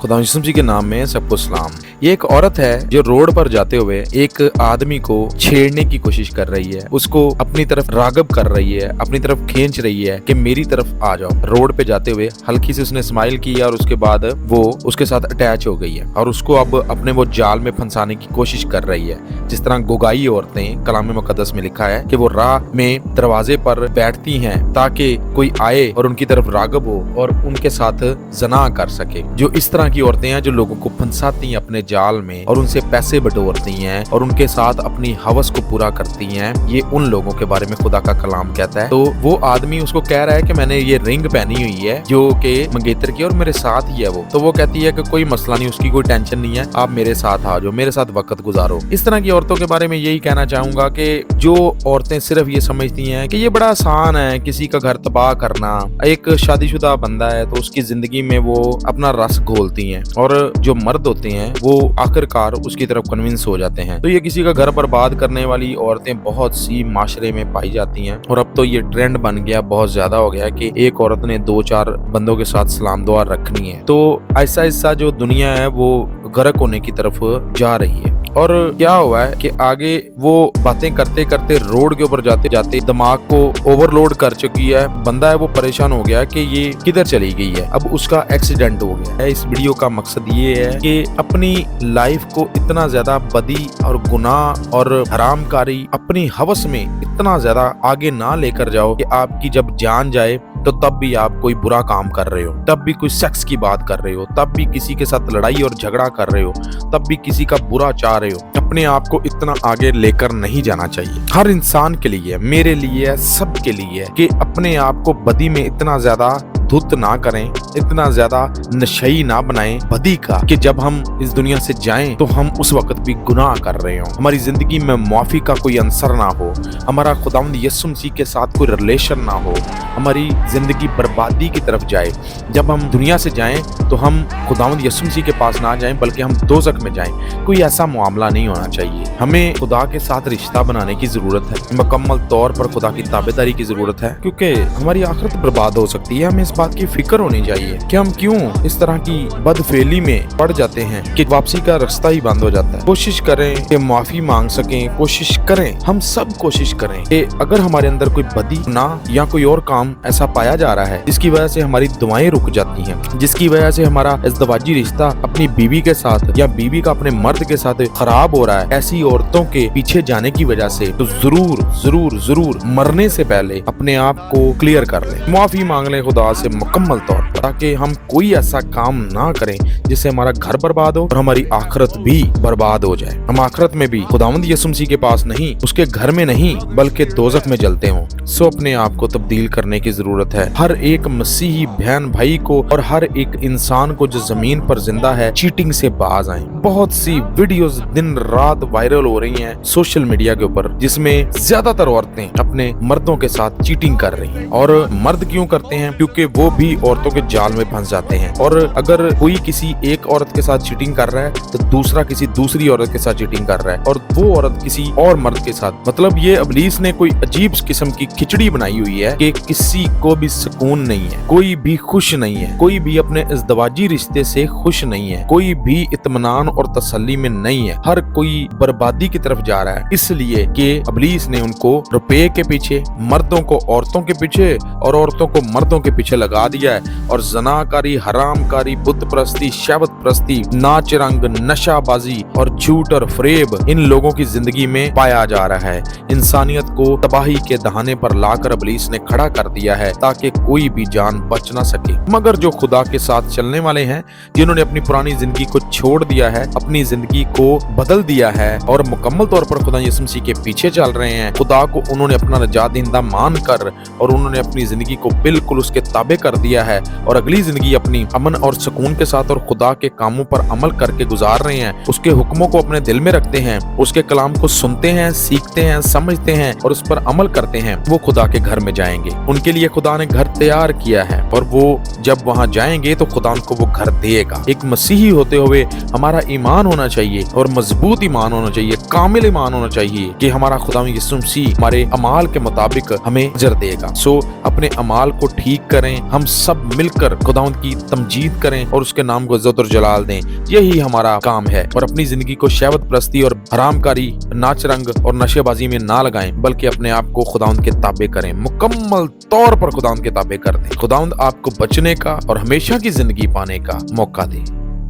खुदा यीशु मसीह के नाम में सबको सलाम। ये एक औरत है जो रोड पर जाते हुए एक आदमी को छेड़ने की कोशिश कर रही है, उसको अपनी तरफ रागब कर रही है, अपनी तरफ खींच रही है कि मेरी तरफ आ जाओ। रोड पे जाते हुए हल्की से उसने स्माइल की और उसके बाद वो उसके साथ अटैच हो गई है और उसको अब अपने वो जाल में फंसाने की कोशिश कर रही है। जिस तरह गोगाई औरतें कलाम मुकद्दस में लिखा है कि वो राह में दरवाजे पर बैठती हैं ताकि कोई आए और उनकी तरफ रागब हो और उनके साथ जना कर सके। जो इस तरह की औरतें हैं जो लोगों को फंसाती हैं अपने जाल में और उनसे पैसे बटोरती हैं और उनके साथ अपनी हवस को पूरा करती हैं, ये उन लोगों के बारे में खुदा का कलाम कहता है। तो वो आदमी उसको कह रहा है कि मैंने ये रिंग पहनी हुई है जो कि मंगेतर की और मेरे साथ ही है वो। तो वो कहती है कि कोई मसला नहीं, उसकी कोई टेंशन नहीं है, आप मेरे साथ आ जाओ, मेरे साथ वक्त गुजारो। इस तरह की औरतों के बारे में यही कहना चाहूंगा कि जो औरतें सिर्फ ये समझती हैं कि ये बड़ा आसान है किसी का घर तबाह करना। एक शादीशुदा बंदा है तो उसकी जिंदगी में वो अपना रस घोलती हैं और जो मर्द होते हैं वो आखिरकार उसकी तरफ कन्विंस हो जाते हैं। तो ये किसी का घर बर्बाद करने वाली औरतें बहुत सी माशरे में पाई जाती हैं और अब तो ये ट्रेंड बन गया, बहुत ज्यादा हो गया कि एक औरत ने 2-4 बंदों के साथ सलाम दुआ रखनी है। तो ऐसा ऐसा जो दुनिया है वो गर्क होने की तरफ जा रही है। और क्या हुआ है कि आगे वो बातें करते करते रोड के ऊपर जाते जाते दिमाग को ओवरलोड कर चुकी है। बंदा है वो परेशान हो गया कि ये किधर चली गई है, अब उसका एक्सीडेंट हो गया है। इस वीडियो का मकसद ये है कि अपनी लाइफ को इतना ज्यादा बदी और गुनाह और हरामकारी अपनी हवस में इतना ज्यादा आगे ना लेकर जाओ कि आपकी जब जान जाए तो तब भी आप कोई बुरा काम कर रहे हो, तब भी कोई सेक्स की बात कर रहे हो, तब भी किसी के साथ लड़ाई और झगड़ा कर रहे हो, तब भी किसी का बुरा चाह रहे हो। अपने आप को इतना आगे लेकर नहीं जाना चाहिए। हर इंसान के लिए, मेरे लिए, सबके लिए कि अपने आप को बदी में इतना ज्यादा धुत ना करें, इतना ज्यादा नशई ना बनाएं बदी का कि जब हम इस दुनिया से जाएं तो हम उस वक्त भी गुनाह कर रहे हो, हमारी जिंदगी में माफी का कोई अंसर ना हो, हमारा खुदावंद यीशु मसीह के साथ कोई रिलेशन ना हो, हमारी जिंदगी बर्बादी की तरफ जाए। जब हम दुनिया से जाएं तो हम खुदावंद यीशु मसीह के पास ना जाएं बल्कि हम दोज़ख में जाएं। कोई ऐसा मामला नहीं होना चाहिए। हमें खुदा के साथ रिश्ता बनाने की जरूरत है, मुकम्मल तौर पर खुदा की ताबेदारी की जरूरत है, क्योंकि हमारी आखिरत बर्बाद हो सकती है। हमें इस बात की फिक्र होनी चाहिए कि हम क्यों इस तरह की बदफेली में पड़ जाते हैं कि वापसी का रास्ता ही बंद हो जाता है। कोशिश करें कि माफी मांग सकें, कोशिश करें, हम सब कोशिश करें कि अगर हमारे अंदर कोई बदी ना या कोई और काम ऐसा पाया जा रहा है जिसकी वजह से हमारी दुआएं रुक जाती हैं, जिसकी वजह से हमारा इज़्दिवाजी रिश्ता अपनी बीवी के साथ या बीवी का अपने मर्द के साथ खराब हो रहा है, ऐसी औरतों के पीछे जाने की वजह से, तो जरूर जरूर जरूर मरने से पहले अपने आप को क्लियर कर लें, माफी मांग लें खुदा से मुकम्मल तौर पर, ताकि हम कोई ऐसा काम ना करें जिससे हमारा घर बर्बाद हो और हमारी आखिरत भी बर्बाद हो जाए। हम आखिरत में भी खुदावंद यीशु मसीह के पास नहीं, उसके घर में नहीं बल्कि दोज़ख में जलते हों। सो अपने आप को तब्दील करने की जरूरत है। हर एक मसीही बहन भाई को और हर एक इंसान को जो जमीन पर जिंदा है चीटिंग से बाज आए। बहुत सी वीडियोस दिन रात वायरल हो रही हैं सोशल मीडिया के ऊपर जिसमें ज्यादातर औरतें अपने मर्दों के साथ चीटिंग कर रही हैं। और मर्द क्यों करते हैं? क्योंकि वो भी औरतों के जाल में फंस जाते हैं। और अगर कोई किसी एक औरत के साथ चीटिंग कर रहा है तो दूसरा किसी दूसरी औरत के साथ चीटिंग कर रहा है और वो औरत किसी और मर्द के साथ। मतलब ये इब्लीस ने कोई अजीब किस्म की खिचड़ी बनाई हुई है कि किसी को भी सुकून नहीं है, कोई भी खुश नहीं है, कोई भी अपने इज़्दिवाजी रिश्ते से खुश नहीं है, कोई भी इत्मीनान और तसल्ली में नहीं है। हर कोई बर्बादी की तरफ जा रहा है, इसलिए कि इब्लीस ने उनको रुपए के पीछे, मर्दों को औरतों के पीछे और औरतों को मर्दों के पीछे लगा दिया है। और जनाकारी, हरामकारी, बुत परस्ती, शहवत परस्ती, नाच रंग, नशाबाजी और झूठ और फरेब इन लोगों की जिंदगी में पाया जा रहा है। इंसानियत को तबाही के दहाने पर लाकर इब्लीस ने खड़ा कर दिया है ताकि कोई भी जान बच ना सके। मगर जो खुदा के साथ चलने वाले हैं, जिन्होंने अपनी पुरानी जिंदगी को छोड़ दिया है, अपनी जिंदगी को बदल दिया है और मुकम्मल तौर पर खुदा यीशु मसीह के पीछे चल रहे हैं, खुदा को उन्होंने अपना नजात दहिंदा मान कर और उन्होंने अपनी जिंदगी को बिल्कुल उसके ताबे कर दिया है और अगली जिंदगी अपनी अमन और सुकून के साथ और खुदा के कामों पर अमल करके गुजार रहे हैं, उसके हुक्मों को अपने दिल में रखते हैं, उसके कलाम को सुनते हैं, सीखते हैं, समझते हैं और उस पर अमल करते हैं, वो खुदा के घर में जाएंगे। उनके लिए खुदा ने घर तैयार किया है और वो जब वहां जाएंगे तो खुदा उनको वो घर देगा। एक मसीही होते हुए हमारा ईमान होना चाहिए और मजबूत ईमान होना चाहिए, कामिल ईमान होना चाहिए कि हमारा खुदा यीशु मसीह हमारे अमाल के मुताबिक हमें अजर देगा। सो अपने अमाल को ठीक करें, ہم سب مل کر خداوند کی تمجید کریں اور اس کے نام کو عزت اور جلال دیں. یہی ہمارا کام ہے. اور اپنی زندگی کو شہوت پرستی اور حرام کاری، ناچ رنگ اور نشے بازی میں نہ لگائیں، بلکہ اپنے آپ کو خداوند کے تابع کریں. مکمل طور پر خداوند کے تابع کر دیں. خداوند آپ کو بچنے کا اور ہمیشہ کی زندگی پانے کا موقع دے.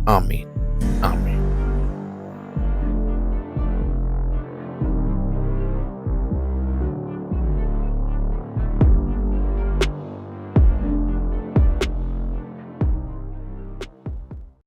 آمین. آمین.